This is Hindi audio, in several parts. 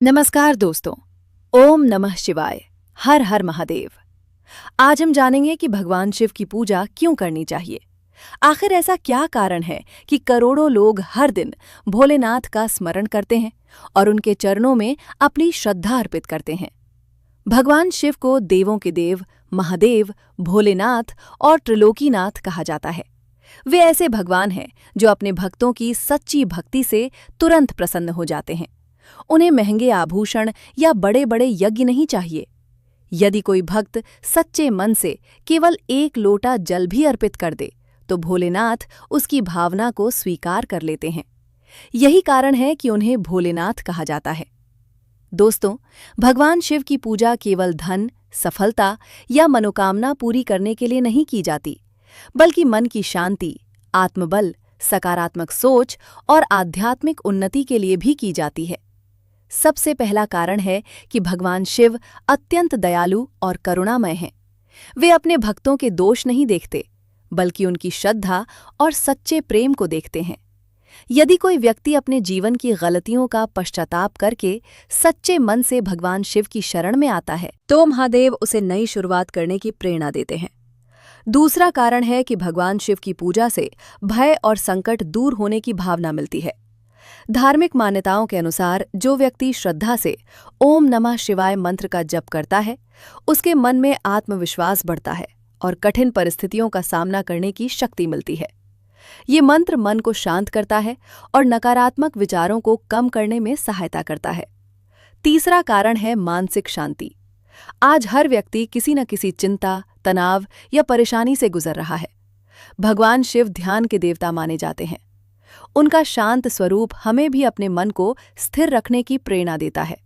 नमस्कार दोस्तों। ओम नमः शिवाय। हर हर महादेव। आज हम जानेंगे कि भगवान शिव की पूजा क्यों करनी चाहिए। आखिर ऐसा क्या कारण है कि करोड़ों लोग हर दिन भोलेनाथ का स्मरण करते हैं और उनके चरणों में अपनी श्रद्धा अर्पित करते हैं। भगवान शिव को देवों के देव, महादेव, भोलेनाथ और त्रिलोकीनाथ कहा जाता है। वे ऐसे भगवान हैं जो अपने भक्तों की सच्ची भक्ति से तुरंत प्रसन्न हो जाते हैं। उन्हें महंगे आभूषण या बड़े बड़े यज्ञ नहीं चाहिए। यदि कोई भक्त सच्चे मन से केवल एक लोटा जल भी अर्पित कर दे तो भोलेनाथ उसकी भावना को स्वीकार कर लेते हैं। यही कारण है कि उन्हें भोलेनाथ कहा जाता है। दोस्तों, भगवान शिव की पूजा केवल धन, सफलता या मनोकामना पूरी करने के लिए नहीं की जाती, बल्कि मन की शांति, आत्मबल, सकारात्मक सोच और आध्यात्मिक उन्नति के लिए भी की जाती है। सबसे पहला कारण है कि भगवान शिव अत्यंत दयालु और करुणामय हैं। वे अपने भक्तों के दोष नहीं देखते, बल्कि उनकी श्रद्धा और सच्चे प्रेम को देखते हैं। यदि कोई व्यक्ति अपने जीवन की गलतियों का पश्चाताप करके सच्चे मन से भगवान शिव की शरण में आता है, तो महादेव उसे नई शुरुआत करने की प्रेरणा देते हैं। दूसरा कारण है कि भगवान शिव की पूजा से भय और संकट दूर होने की भावना मिलती है। धार्मिक मान्यताओं के अनुसार जो व्यक्ति श्रद्धा से ओम नमः शिवाय मंत्र का जप करता है, उसके मन में आत्मविश्वास बढ़ता है और कठिन परिस्थितियों का सामना करने की शक्ति मिलती है। ये मंत्र मन को शांत करता है और नकारात्मक विचारों को कम करने में सहायता करता है। तीसरा कारण है मानसिक शांति। आज हर व्यक्ति किसी न किसी चिंता, तनाव या परेशानी से गुजर रहा है। भगवान शिव ध्यान के देवता माने जाते हैं। उनका शांत स्वरूप हमें भी अपने मन को स्थिर रखने की प्रेरणा देता है।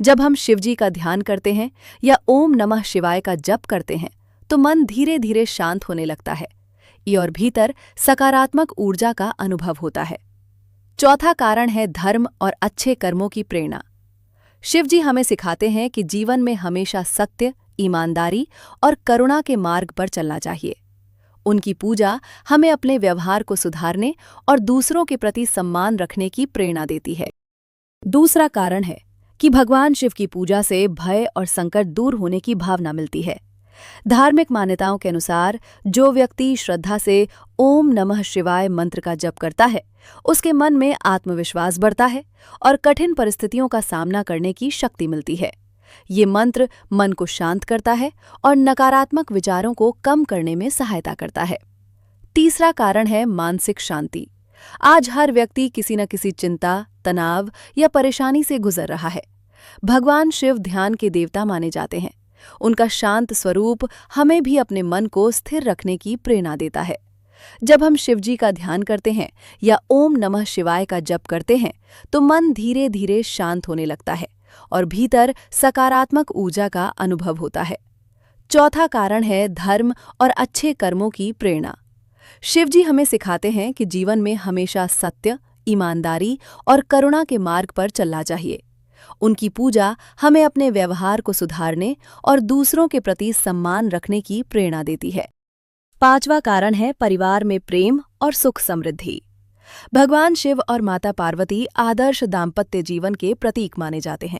जब हम शिवजी का ध्यान करते हैं या ओम नमः शिवाय का जप करते हैं, तो मन धीरे धीरे शांत होने लगता है और भीतर सकारात्मक ऊर्जा का अनुभव होता है। चौथा कारण है धर्म और अच्छे कर्मों की प्रेरणा। शिवजी हमें सिखाते हैं कि जीवन में हमेशा सत्य, ईमानदारी और करुणा के मार्ग पर चलना चाहिए। उनकी पूजा हमें अपने व्यवहार को सुधारने और दूसरों के प्रति सम्मान रखने की प्रेरणा देती है। दूसरा कारण है कि भगवान शिव की पूजा से भय और संकट दूर होने की भावना मिलती है। धार्मिक मान्यताओं के अनुसार जो व्यक्ति श्रद्धा से ओम नमः शिवाय मंत्र का जप करता है, उसके मन में आत्मविश्वास बढ़ता है और कठिन परिस्थितियों का सामना करने की शक्ति मिलती है। ये मंत्र मन को शांत करता है और नकारात्मक विचारों को कम करने में सहायता करता है। तीसरा कारण है मानसिक शांति। आज हर व्यक्ति किसी न किसी चिंता, तनाव या परेशानी से गुजर रहा है। भगवान शिव ध्यान के देवता माने जाते हैं। उनका शांत स्वरूप हमें भी अपने मन को स्थिर रखने की प्रेरणा देता है। जब हम शिवजी का ध्यान करते हैं या ओम नमः शिवाय का जप करते हैं, तो मन धीरे धीरे शांत होने लगता है और भीतर सकारात्मक ऊर्जा का अनुभव होता है। चौथा कारण है धर्म और अच्छे कर्मों की प्रेरणा। शिवजी हमें सिखाते हैं कि जीवन में हमेशा सत्य, ईमानदारी और करुणा के मार्ग पर चलना चाहिए। उनकी पूजा हमें अपने व्यवहार को सुधारने और दूसरों के प्रति सम्मान रखने की प्रेरणा देती है। पांचवा कारण है परिवार में प्रेम और सुख समृद्धि। भगवान शिव और माता पार्वती आदर्श दाम्पत्य जीवन के प्रतीक माने जाते हैं।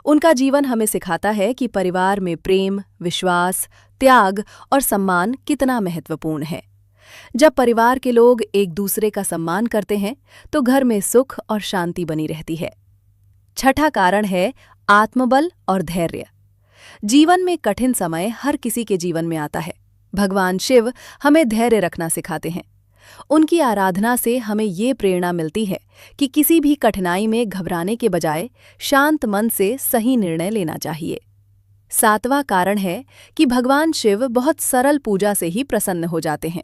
उनका जीवन हमें सिखाता है कि परिवार में प्रेम, विश्वास, त्याग और सम्मान कितना महत्वपूर्ण है। जब परिवार के लोग एक दूसरे का सम्मान करते हैं, तो घर में सुख और शांति बनी रहती है। छठा कारण है आत्मबल और धैर्य। जीवन में कठिन समय हर किसी के जीवन में आता है। भगवान शिव हमें धैर्य रखना सिखाते हैं। उनकी आराधना से हमें ये प्रेरणा मिलती है कि किसी भी कठिनाई में घबराने के बजाय शांत मन से सही निर्णय लेना चाहिए। सातवां कारण है कि भगवान शिव बहुत सरल पूजा से ही प्रसन्न हो जाते हैं।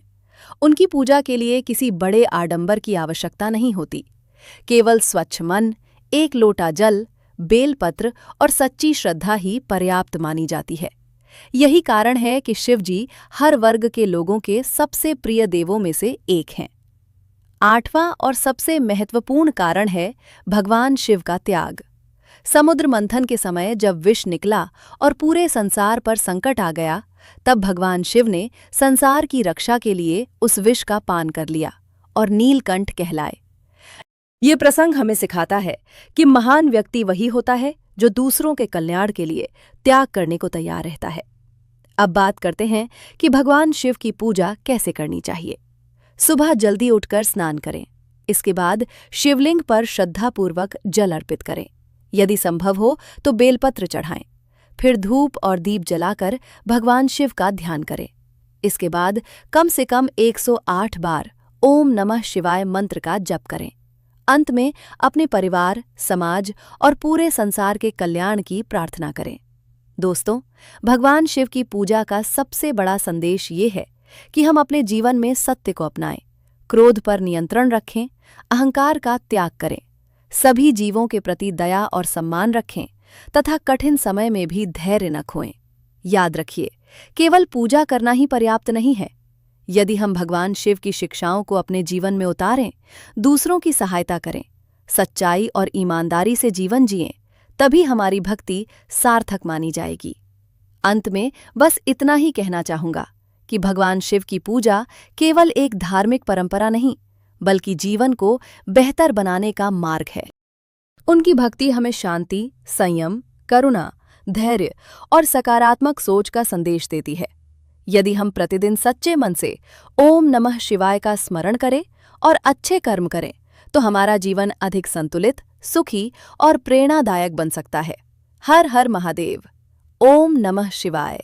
उनकी पूजा के लिए किसी बड़े आडंबर की आवश्यकता नहीं होती। केवल स्वच्छ मन, एक लोटा जल, बेलपत्र और सच्ची श्रद्धा ही पर्याप्त मानी जाती है। यही कारण है कि शिवजी हर वर्ग के लोगों के सबसे प्रिय देवों में से एक हैं। आठवां और सबसे महत्वपूर्ण कारण है भगवान शिव का त्याग। समुद्र मंथन के समय जब विष निकला और पूरे संसार पर संकट आ गया, तब भगवान शिव ने संसार की रक्षा के लिए उस विष का पान कर लिया और नीलकंठ कहलाए। ये प्रसंग हमें सिखाता है कि महान व्यक्ति वही होता है जो दूसरों के कल्याण के लिए त्याग करने को तैयार रहता है। अब बात करते हैं कि भगवान शिव की पूजा कैसे करनी चाहिए। सुबह जल्दी उठकर स्नान करें। इसके बाद शिवलिंग पर श्रद्धापूर्वक जल अर्पित करें। यदि संभव हो तो बेलपत्र चढ़ाएं। फिर धूप और दीप जलाकर भगवान शिव का ध्यान करें। इसके बाद कम से कम 108 बार ओम नमः शिवाय मंत्र का जप करें। अंत में अपने परिवार, समाज और पूरे संसार के कल्याण की प्रार्थना करें। दोस्तों, भगवान शिव की पूजा का सबसे बड़ा संदेश ये है कि हम अपने जीवन में सत्य को अपनाएं, क्रोध पर नियंत्रण रखें, अहंकार का त्याग करें, सभी जीवों के प्रति दया और सम्मान रखें तथा कठिन समय में भी धैर्य न खोएं। याद रखिए, केवल पूजा करना ही पर्याप्त नहीं है। यदि हम भगवान शिव की शिक्षाओं को अपने जीवन में उतारें, दूसरों की सहायता करें, सच्चाई और ईमानदारी से जीवन जिएं, तभी हमारी भक्ति सार्थक मानी जाएगी। अंत में बस इतना ही कहना चाहूंगा कि भगवान शिव की पूजा केवल एक धार्मिक परंपरा नहीं, बल्कि जीवन को बेहतर बनाने का मार्ग है। उनकी भक्ति हमें शांति, संयम, करुणा, धैर्य और सकारात्मक सोच का संदेश देती है। यदि हम प्रतिदिन सच्चे मन से ओम नमः शिवाय का स्मरण करें और अच्छे कर्म करें, तो हमारा जीवन अधिक संतुलित, सुखी और प्रेरणादायक बन सकता है। हर हर महादेव। ओम नमः शिवाय।